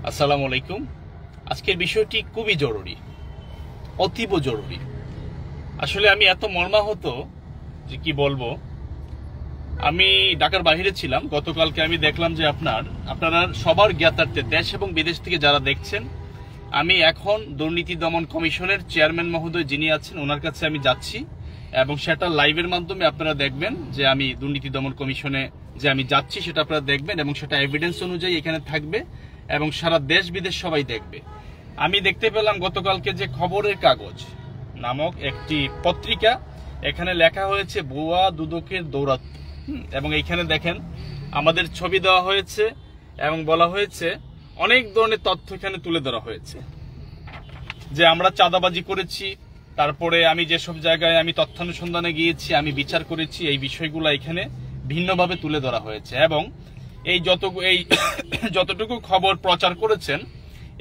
আসসালামু আলাইকুম। আজকের বিষয়টি খুবই জরুরি, অতীব জরুরি। আসলে আমি এত মর্মাহত যে কি বলবো। আমি ঢাকার বাইরে ছিলাম, গতকালকে আমি দেখলাম যে আপনারা সবার জ্ঞাতার্থে দেশ এবং বিদেশ থেকে যারা দেখছেন, আমি এখন দুর্নীতি দমন কমিশনের চেয়ারম্যান মহোদয় যিনি আছেন ওনার কাছে আমি যাচ্ছি, এবং সেটা লাইভের মাধ্যমে আপনারা দেখবেন যে আমি দুর্নীতি দমন কমিশনে যে আমি যাচ্ছি সেটা আপনারা দেখবেন, এবং সেটা এভিডেন্স অনুযায়ী এখানে থাকবে এবং সারা দেশ বিদেশ সবাই দেখবে। আমি দেখতে পেলাম গতকালকে যে খবরের কাগজ নামক একটি পত্রিকা, এখানে লেখা হয়েছে ভুয়া দুদকের দৌরাত্ম্য, এবং এইখানে দেখেন আমাদের ছবি দেওয়া হয়েছে এবং বলা হয়েছে অনেক ধরনের তথ্য এখানে তুলে ধরা হয়েছে যে আমরা চাঁদাবাজি করেছি, তারপরে আমি যেসব জায়গায় আমি তথ্যানুসন্ধানে গিয়েছি, আমি বিচার করেছি, এই বিষয়গুলো এখানে ভিন্নভাবে তুলে ধরা হয়েছে। এবং এই যতটুকু খবর প্রচার করেছেন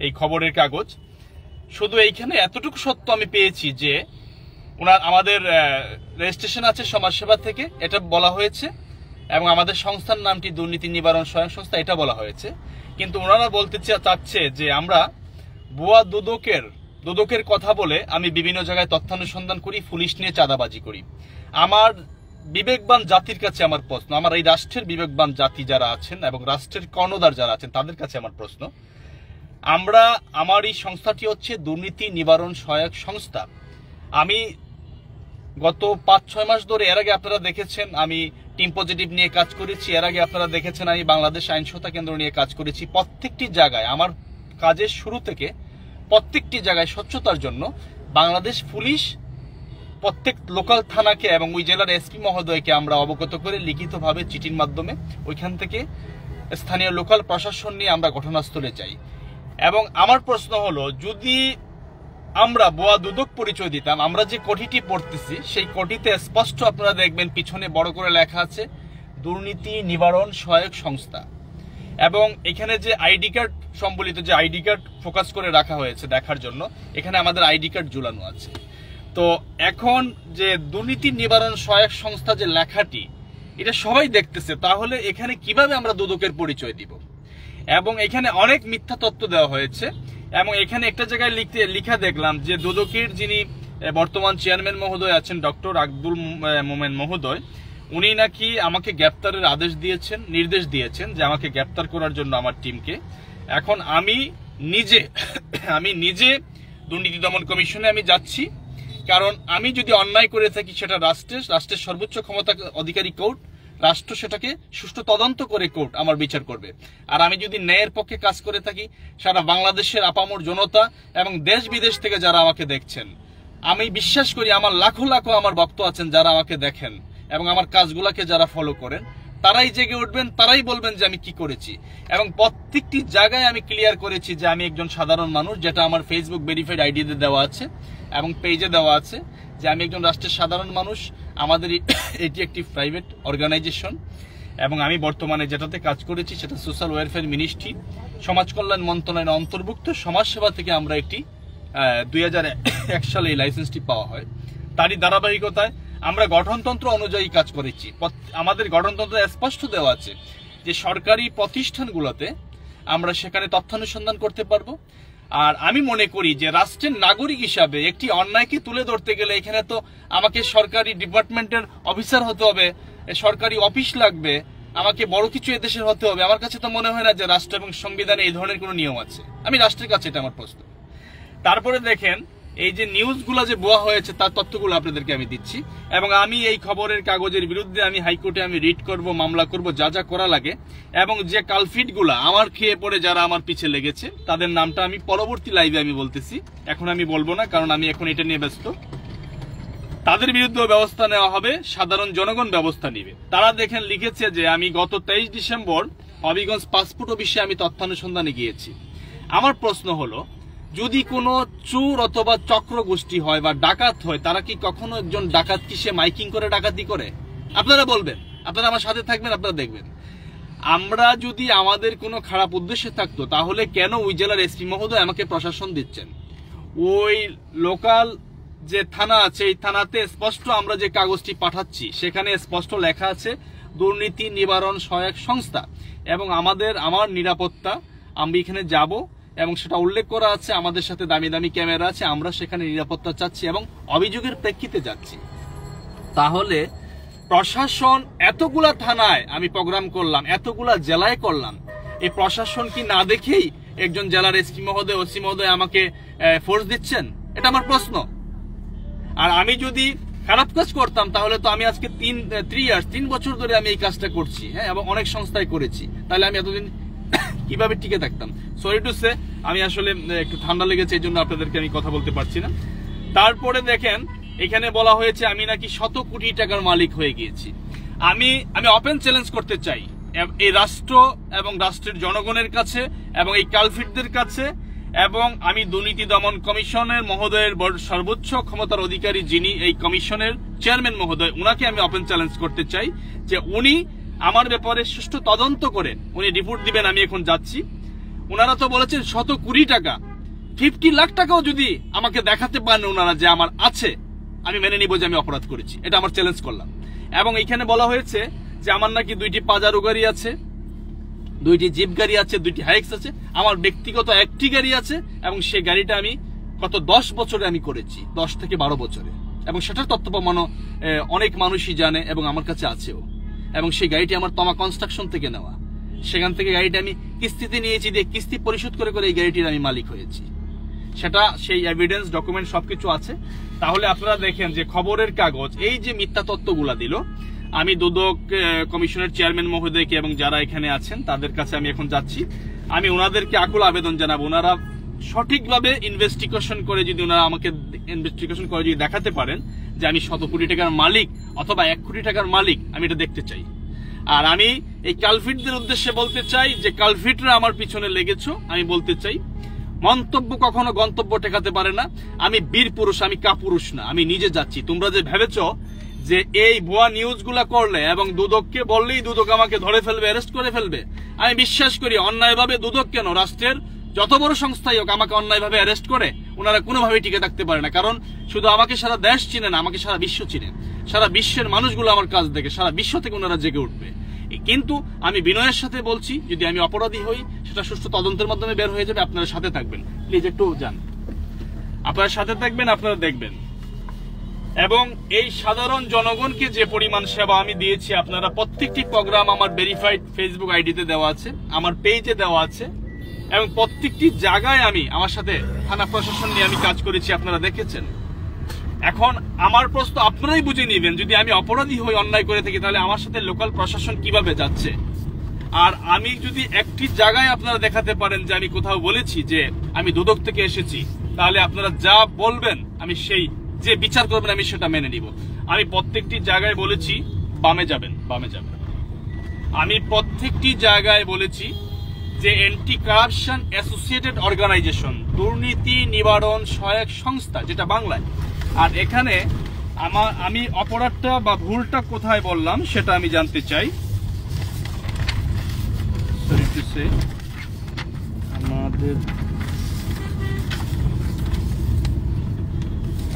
এই খবরের কাগজ, শুধু এইখানে এতটুকু সত্য আমি পেয়েছি যে আমাদের রেজিস্ট্রেশন আছে সমাজসেবা থেকে, এটা বলা হয়েছে, এবং আমাদের সংস্থার নামটি দুর্নীতি নিবারণ সহায়ক সংস্থা, এটা বলা হয়েছে। কিন্তু ওনারা বলতে চাচ্ছে যে আমরা ভুয়া দুদকের কথা বলে আমি বিভিন্ন জায়গায় তথ্যানুসন্ধান করি, পুলিশ নিয়ে চাঁদাবাজি করি। আমার বিবেকবান জাতির কাছে আমার প্রশ্ন, আমার এই রাষ্ট্রের বিবেকবান জাতি যারা আছেন এবং রাষ্ট্রের কর্ণধার যারা আছেন তাদের কাছে আমার প্রশ্ন, আমার এই সংস্থাটি হচ্ছে দুর্নীতি নিবারণ সহায়ক সংস্থা। আমি গত 5-6 মাস ধরে, এর আগে আপনারা দেখেছেন আমি টিম পজিটিভ নিয়ে কাজ করেছি, এর আগে আপনারা দেখেছেন আমি বাংলাদেশ আইনসত্তা কেন্দ্র নিয়ে কাজ করেছি। প্রত্যেকটি জায়গায় আমার কাজের শুরু থেকে প্রত্যেকটি জায়গায় স্বচ্ছতার জন্য বাংলাদেশ পুলিশ প্রত্যেক লোকাল থানাকে এবং ওই জেলার এসপি মহোদয়কে আমরা অবগত করে লিখিতভাবে চিঠির মাধ্যমে ওইখান থেকে স্থানীয় লোকাল প্রশাসন নিয়ে আমরা ঘটনাস্থলে যাই। এবং আমার প্রশ্ন হলো, যদি আমরা ভুয়া দুদক পরিচয় দিতাম, আমরা যে কোটিটি পড়তেছি সেই কোটিতে স্পষ্ট আপনারা দেখবেন পিছনে বড় করে লেখা আছে দুর্নীতি নিবারণ সহায়ক সংস্থা, এবং এখানে যে আইডি কার্ড সম্বলিত যে আইডি কার্ড ফোকাস করে রাখা হয়েছে দেখার জন্য, এখানে আমাদের আইডি কার্ড ঝুলানো আছে। তো এখন যে দুর্নীতি নিবারণ সহায়ক সংস্থা যে লেখাটি, এটা সবাই দেখতেছে, তাহলে এখানে কিভাবে আমরা দুদকের পরিচয় দিব? এবং এখানে অনেক মিথ্যা তথ্য দেওয়া হয়েছে, এবং এখানে একটা জায়গায় লিখা দেখলাম যে দুদকের যিনি বর্তমান চেয়ারম্যান মহোদয় আছেন ডক্টর আব্দুল মোমেন মহোদয়, উনি নাকি আমাকে গ্রেপ্তারের নির্দেশ দিয়েছেন যে আমাকে গ্রেপ্তার করার জন্য আমার টিমকে। এখন আমি নিজে দুর্নীতি দমন কমিশনে আমি যাচ্ছি, কারণ আমি যদি অন্যায় করে থাকি সেটা রাষ্ট্রের সর্বোচ্চ ক্ষমতা অধিকারী কোর্ট, রাষ্ট্র সেটাকে সুষ্ঠু তদন্ত করে কোর্ট আমার বিচার করবে। আর আমি যদি ন্যায়ের পক্ষে কাজ করে থাকি, সারা বাংলাদেশের আপামর জনতা এবং দেশ বিদেশ থেকে যারা আমাকে দেখছেন, আমি বিশ্বাস করি আমার লাখো লাখো আমার ভক্ত আছেন যারা আমাকে দেখেন এবং আমার কাজগুলাকে যারা ফলো করেন, তারাই জেগে উঠবেন, তারাই বলবেন যে আমি কি করেছি। এবং প্রত্যেকটি জায়গায় আমি ক্লিয়ার করেছি যে আমি একজন সাধারণ মানুষ, যেটা আমার ফেসবুক ভেরিফাইড আইডিতে দেওয়া আছে এবং পেজে দেওয়া আছে যে আমি একজন রাষ্ট্রের সাধারণ মানুষ। আমাদের এটি একটি প্রাইভেট অর্গানাইজেশন, এবং আমি বর্তমানে যেটাতে কাজ করেছি সেটা সোশ্যাল ওয়েলফেয়ার মিনিস্ট্রি, সমাজ কল্যাণ মন্ত্রণালয়ের অন্তর্ভুক্ত সমাজসেবা থেকে আমরা একটি 2001 সালে এই লাইসেন্সটি পাওয়া হয়। তারই ধারাবাহিকতায় আমরা গঠনতন্ত্র অনুযায়ী কাজ করেছি। আমাদের গঠনতন্ত্রে স্পষ্ট দেওয়া আছে যে সরকারি প্রতিষ্ঠানগুলোতে আমরা সেখানে তথ্যানুসন্ধান করতে পারবো। আর আমি মনে করি যে রাষ্ট্রের নাগরিক হিসাবে একটি অন্যায়কে তুলে ধরতে গেলে এখানে তো আমাকে সরকারি ডিপার্টমেন্টের অফিসার হতে হবে, সরকারি অফিস লাগবে, আমাকে বড় কিছু এদেশের হতে হবে। আমার কাছে তো মনে হয় না যে রাষ্ট্র এবং সংবিধানে এই ধরনের কোনো নিয়ম আছে। আমি রাষ্ট্রের কাছে এটা আমার প্রশ্ন। তারপরে দেখেন এই যে নিউজগুলো যে ভুয়া হয়েছে তার তথ্যগুলো আপনাদেরকে আমি দিচ্ছি, এবং আমি এই খবরের কাগজের বিরুদ্ধে আমি হাইকোর্টে আমি রিট করব, মামলা করব, যা যা করা লাগে। এবং যে কালফিটগুলা আমার খেয়ে পড়ে যারা আমার পিছে লেগেছে তাদের নামটা আমি পরবর্তী লাইভে আমি বলতেছি, এখন আমি বলবো না, কারণ আমি এখন এটা নিয়ে ব্যস্ত। তাদের বিরুদ্ধে ব্যবস্থা নেওয়া হবে, সাধারণ জনগণ ব্যবস্থা নিবে। তারা দেখেন লিখেছে যে আমি গত 23 ডিসেম্বর হবিগঞ্জ পাসপোর্ট অফিসে আমি তথ্যানুসন্ধানে গিয়েছি। আমার প্রশ্ন হলো, যদি কোনো চোর অথবা চক্র গোষ্ঠী হয় বা ডাকাত হয়, তারা কি কখনো একজন ডাকাত কি সে মাইকিং করে ডাকাতি করে? আপনারা বলবেন, আপনারা আমার সাথে থাকবেন, আপনারা দেখবেন। আমরা যদি আমাদের কোনো খারাপ উদ্দেশ্যে থাকতো, তাহলে কেন ওই জেলার এসপি মহোদয় আমাকে প্রশাসন দিচ্ছেন? ওই লোকাল যে থানা আছে, এই থানাতে স্পষ্ট আমরা যে কাগজটি পাঠাচ্ছি সেখানে স্পষ্ট লেখা আছে দুর্নীতি নিবারণ সহায়ক সংস্থা, এবং আমার নিরাপত্তা, আমি এখানে যাব এবং সেটা উল্লেখ করা আছে, আমাদের সাথে দামি দামি ক্যামেরা আছে, আমরা সেখানে নিরাপত্তা চাচ্ছি এবং অভিযোগের প্রেক্ষিতে যাচ্ছি। তাহলে প্রশাসন এতগুলা থানায় আমি প্রোগ্রাম করলাম, এতগুলা জেলায় করলাম, এই প্রশাসন কি না দেখেই একজন জেলার এসপি মহোদয়, ওসি মহোদয় আমাকে ফোর্স দিচ্ছেন? এটা আমার প্রশ্ন। আর আমি যদি খারাপ কাজ করতাম তাহলে তো আমি আজকে 3 বছর ধরে আমি এই কাজটা করছি, হ্যাঁ, এবং অনেক সংস্থায় করেছি, তাহলে আমি এতদিন কিভাবে টিকে থাকতাম? সরি টু সে, আমি আসলে একটু ঠান্ডা লেগেছে, এই জন্য আপনাদেরকে আমি কথা বলতে পারছি না। তারপরে দেখেন এখানে বলা হয়েছে আমি নাকি 100 কোটি টাকার মালিক হয়ে গিয়েছি। আমি ওপেন চ্যালেঞ্জ করতে চাই এই রাষ্ট্র এবং রাষ্ট্রের জনগণের কাছে এবং এই কালফিটদের কাছে, এবং আমি দুর্নীতি দমন কমিশনের মহোদয়ের সর্বোচ্চ ক্ষমতার অধিকারী যিনি এই কমিশনের চেয়ারম্যান মহোদয়, উনাকে আমি ওপেন চ্যালেঞ্জ করতে চাই যে উনি আমার ব্যাপারে সুষ্ঠু তদন্ত করে উনি রিপোর্ট দিবেন। আমি এখন যাচ্ছি। ওনারা তো বলেছেন 100 কোটি টাকা, 50 লাখ টাকাও যদি আমাকে দেখাতে পারেন ওনারা যে আমার আছে, আমি মেনে নিব যে আমি অপরাধ করেছি। এটা আমার চ্যালেঞ্জ করলাম। এবং এখানে বলা হয়েছে যে আমার নাকি 2টি পাজারো গাড়ি আছে, 2টি জিপ গাড়ি আছে, 2টি হাইক্স আছে, আমার ব্যক্তিগত একটি গাড়ি আছে, এবং সেই গাড়িটা আমি গত 10 বছরে আমি করেছি, 10 থেকে 12 বছরে, এবং সেটার তথ্য প্রমাণ অনেক মানুষই জানে এবং আমার কাছে আছেও। এবং সেই গাড়িটি আমার তমা কনস্ট্রাকশন থেকে নেওয়া, সেখান থেকে গাড়িটা আমি কিস্তিতে নিয়েছি, দিয়ে কিস্তি পরিশোধ করে করে এই গাড়িটির আমি মালিক হয়েছি। সেটা সেই এভিডেন্স ডকুমেন্ট সবকিছু আছে। তাহলে আপনারা দেখেন যে খবরের কাগজ এই যে মিথ্যা তথ্যগুলা দিল, আমি দুদক কমিশনের চেয়ারম্যান মহোদয়কে এবং যারা এখানে আছেন তাদের কাছে আমি এখন যাচ্ছি। আমি ওনাদেরকে আকুল আবেদন জানাবো, ওনারা সঠিকভাবে ইনভেস্টিগেশন করে যদি ওনারা আমাকে ইনভেস্টিগেশন করে যদি দেখাতে পারেন যে আমি 100 কোটি টাকার মালিক অথবা 1 কোটি টাকার মালিক, আমি এটা দেখতে চাই। আর আমি এই কালফিটদের উদ্দেশ্যে বলতে চাই যে কালফিটরা আমার পিছনে লেগেছো, আমি বলতে চাই মন্তব্য কখনো গন্তব্য ঠেকাতে পারে না। আমি বীর পুরুষ, আমি কাপুরুষ না, আমি নিজে যাচ্ছি। তোমরা যে ভেবেছ যে এই ভুয়া নিউজগুলা করলে এবং দুদককে বললেই দুদক আমাকে ধরে ফেলবে, অ্যারেস্ট করে ফেলবে, আমি বিশ্বাস করি অন্যায়ভাবে দুদক কেন, রাষ্ট্রের যত বড় সংস্থাই হোক আমাকে অন্যায়ভাবে অ্যারেস্ট করে ওনারা কোনোভাবেই টিকে থাকতে পারে না। কারণ শুধু আমাকে সারা দেশ চিনে না, আমাকে সারা বিশ্ব চিনে। সারা বিশ্বের মানুষগুলো আমার কাজ দেখে, সারা বিশ্ব থেকে ওনারা জেগে উঠবে। কিন্তু আমি বিনয়ের সাথে বলছি, যদি আমি অপরাধী হই সেটা সুষ্ঠু তদন্তের মাধ্যমে বের হয়ে যাবে। আপনারা সাথে থাকবেন, প্লিজ একটু যান, আপনারা সাথে থাকবেন, আপনারা দেখবেন। এবং এই সাধারণ জনগণকে যে পরিমাণ সেবা আমি দিয়েছি, আপনারা প্রত্যেকটি প্রোগ্রাম আমার ভেরিফাইড ফেসবুক আইডিতে দেওয়া আছে, আমার পেজে দেওয়া আছে, এবং প্রত্যেকটি জায়গায় আমি আমার সাথে থানা প্রশাসন নিয়ে আমি কাজ করেছি, আপনারা দেখেছেন। এখন আমার প্রশ্ন আপনারাই বুঝে নেবেন, যদি আমি অপরাধী হই, অন্যায় করে থাকি, তাহলে আমার সাথে লোকাল প্রশাসন কিভাবে যাচ্ছে। আর আমি যদি একটি জায়গায় আপনারা দেখাতে পারেন যে আমি কোথাও বলেছি যে আমি দুদক থেকে এসেছি, তাহলে আপনারা যা বলবেন আমি সেই যে বিচার করবেন আমি সেটা মেনে নিব। আমি প্রত্যেকটি জায়গায় বলেছি বামে যাবেন, বামে যাবেন। আমি প্রত্যেকটি জায়গায় বলেছি যে অ্যান্টি কারাপশন অ্যাসোসিয়েটেড অর্গানাইজেশন, দুর্নীতি নিবারণ সহায়ক সংস্থা, যেটা বাংলায়। আর এখানে আমি অপরাধটা বা ভুলটা কোথায় বললাম সেটা আমি জানতে চাই। আমাদের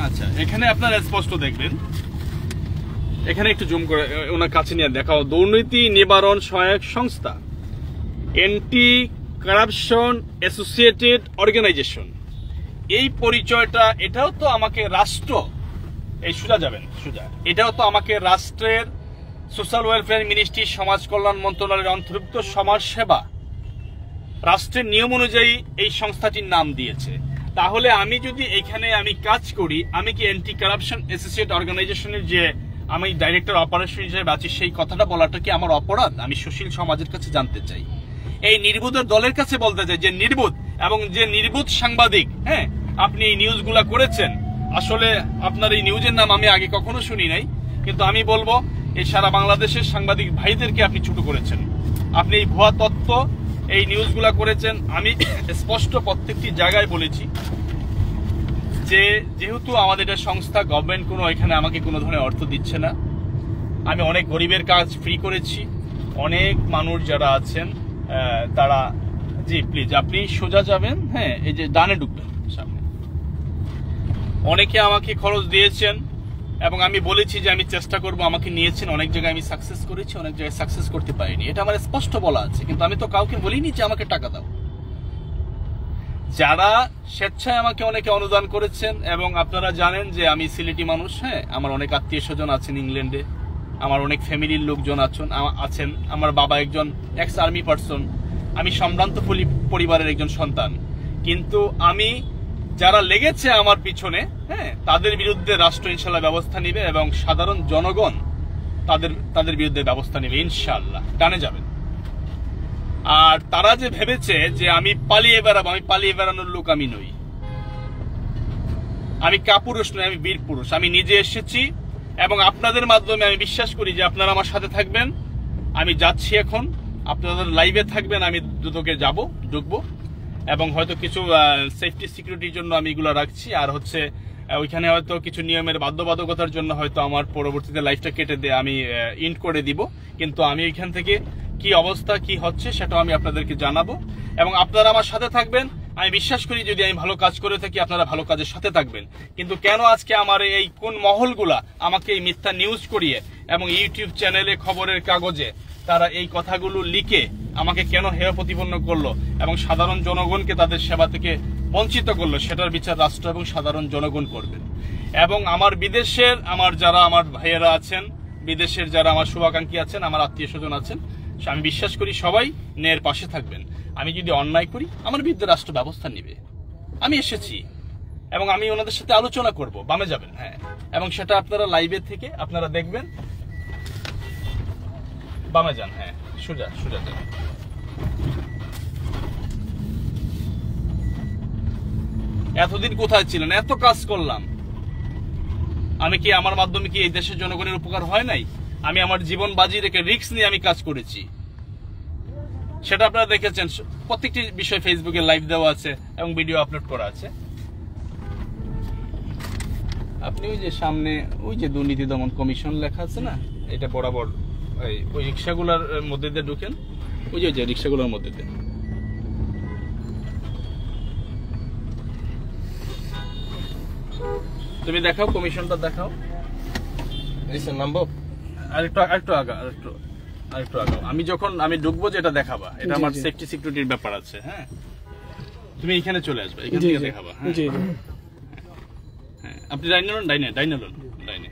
আচ্ছা, এখানে আপনারা স্পষ্ট দেখবেন, এখানে একটু জুম করে ওনার কাছে নিয়ে দেখাও, দুর্নীতি নিবারণ সহায়ক সংস্থা, অ্যান্টি কারাপশন অ্যাসোসিয়েটেড অর্গানাইজেশন। এই পরিচয়টা, এটাও তো আমাকে রাষ্ট্র, এই সোজা যাবেন, সোজা, এটাও তো আমাকে রাষ্ট্রের সোশ্যাল ওয়েলফেয়ার মিনিস্ট্রি, সমাজ কল্যাণ মন্ত্রণালয়ের অন্তর্ভুক্ত সমাজ সেবা, রাষ্ট্রের নিয়ম অনুযায়ী এই সংস্থাটির নাম দিয়েছে। তাহলে আমি যদি এখানে আমি কাজ করি, আমি কি অ্যান্টি কারাপশন অ্যাসোসিয়েট অর্গানাইজেশনের যে আমি ডাইরেক্টর অপারেশন হিসেবে আছি, সেই কথাটা বলাটা কি আমার অপরাধ? আমি সুশীল সমাজের কাছে জানতে চাই, এই নির্বোধের দলের কাছে বলতে চাই যে নির্বোধ এবং যে নির্বোধ সাংবাদিক, হ্যাঁ, আপনি এই নিউজগুলা করেছেন। আসলে আপনার এই নিউজের নাম আমি আগে কখনো শুনি নাই, কিন্তু আমি বলবো এই সারা বাংলাদেশের সাংবাদিক ভাইদেরকে আপনি ছোট করেছেন। আপনি এই ভুয়া তথ্য, এই নিউজগুলা করেছেন। আমি স্পষ্ট প্রত্যেকটি জায়গায় বলেছি যে যেহেতু আমাদের এটা সংস্থা, গভর্নমেন্ট কোনো এখানে আমাকে কোনো ধরনের অর্থ দিচ্ছে না, আমি অনেক গরিবের কাজ ফ্রি করেছি, অনেক মানুষ যারা আছেন তারা, জি প্লিজ আপনি সোজা যাবেন, হ্যাঁ, এই যে ডানে ঢুকবেন সামনে, অনেকে আমাকে খরচ দিয়েছেন এবং আমি বলেছি যে আমি চেষ্টা করব, আমাকে নিয়েছেন, অনেক জায়গায় আমি সাকসেস করেছি, অনেক জায়গায় সাকসেস করতে পারিনি, এটা আমার স্পষ্ট বলা আছে। কিন্তু আমি তো কাউকে বলিনি যে আমাকে টাকা দাও। যারা স্বেচ্ছায় আমাকে অনেকে অনুদান করেছেন, এবং আপনারা জানেন যে আমি সিলেটি মানুষ। হ্যাঁ, আমার অনেক আত্মীয় স্বজন আছেন ইংল্যান্ডে, আমার অনেক ফ্যামিলির লোকজন আছেন। আমার বাবা একজন এক্স আর্মি পার্সন, আমি সম্ভ্রান্ত পরিবারের একজন সন্তান। কিন্তু আমি যারা লেগেছে আমার পিছনে, হ্যাঁ, তাদের বিরুদ্ধে রাষ্ট্র ইনশাল্লাহ ব্যবস্থা নেবে, এবং সাধারণ জনগণ তাদের বিরুদ্ধে ব্যবস্থা নেবে ইনশাল্লাহ। টানে যাবেন। আর তারা যে ভেবেছে যে আমি পালিয়ে বেড়াবো, আমি পালিয়ে বেড়ানোর লোক আমি নই। আমি কাপুরুষ নই, আমি বীর পুরুষ। আমি নিজে এসেছি, এবং আপনাদের মাধ্যমে আমি বিশ্বাস করি যে আপনারা আমার সাথে থাকবেন। আমি যাচ্ছি এখন, আপনাদের লাইভে থাকবেন। আমি দুদকে ঢুকবো, এবং হয়তো কিছু সেফটি সিকিউরিটির জন্য আমি এগুলো রাখছি। আর হচ্ছে ওইখানে হয়তো কিছু নিয়মের বাধ্যবাধকতার জন্য হয়তো আমার পরবর্তীতে লাইফটা কেটে দিয়ে আমি ইন্ড করে দিব। কিন্তু আমি এখান থেকে কি অবস্থা কি হচ্ছে সেটাও আমি আপনাদেরকে জানাবো, এবং আপনারা আমার সাথে থাকবেন। আমি বিশ্বাস করি যদি আমি ভালো কাজ করে থাকি আপনারা ভালো কাজের সাথে থাকবেন। কিন্তু কেন আজকে আমার এই কোন মহলগুলা আমাকে এই মিথ্যা নিউজ করিয়ে এবং ইউটিউব চ্যানেলে, খবরের কাগজে তারা এই কথাগুলো লিখে আমাকে কেন হেয় প্রতিপন্ন করলো এবং সাধারণ জনগণকে তাদের সেবা থেকে বঞ্চিত করলো, সেটার বিচার রাষ্ট্র এবং সাধারণ জনগণ করবেন। এবং আমার বিদেশের যারা আমার ভাইয়েরা আছেন, বিদেশের যারা আমার শুভাকাঙ্ক্ষী আছেন, আমার আত্মীয় স্বজন আছেন, আমি বিশ্বাস করি সবাই ন্যায়ের পাশে থাকবেন। আমি যদি অন্যায় করি আমার বিরুদ্ধে রাষ্ট্র ব্যবস্থা নেবে। আমি এসেছি এবং আমি ওনাদের সাথে আলোচনা করব। বামে যাবেন, হ্যাঁ, এবং সেটা আপনারা লাইভে থেকে আপনারা দেখবেন। বামে যান, হ্যাঁ, সোজা যান। এতদিন কোথায় ছিলেন? এত কাজ করলাম, আমি কি আমার মাধ্যমে কি এই দেশের জনগণের উপকার হয় নাই? আমি আমার জীবন বাজি রেখে রিস্ক নিয়ে আমি কাজ করেছি, সেটা আপনারা দেখেছেন। প্রত্যেকটি বিষয় ফেসবুকে লাইভ দেওয়া আছে এবং ভিডিও আপলোড করা আছে। আপনি ওই যে সামনে ওই যে দুর্নীতি দমন কমিশন লেখা আছে না, এটা বরাবর ওই রিক্সাগুলোর মধ্যে দিয়ে ঢুকেন, ওই যে রিক্সাগুলোর মধ্যে দিয়ে। তুমি দেখাও, কমিশনটা দেখাও। আরেকটু আগাও। আমি ঢুকবো যেটা দেখাবা, এটা আমার সেফটি সিকিউরিটির ব্যাপার আছে। হ্যাঁ, তুমি এখানে চলে আসবে, এখান থেকে দেখাবা। হ্যাঁ, আপনি ডাইনে।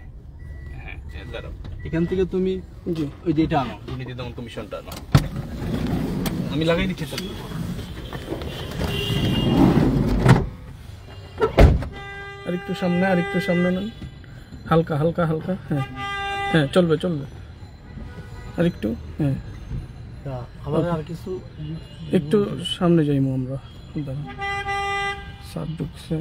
হ্যাঁ, দাঁড়াও, এখান থেকে তুমি ওই যে এটা আনো, দুর্নীতি দমন কমিশনটা আনো। আমি লাগাই দিচ্ছি। আরেকটু সামনে নেন, হালকা। হ্যাঁ, চলবে। আরেকটু, হ্যাঁ, আর কিছু একটু সামনে যাইমু আমরা। স্যার ঢুকছে।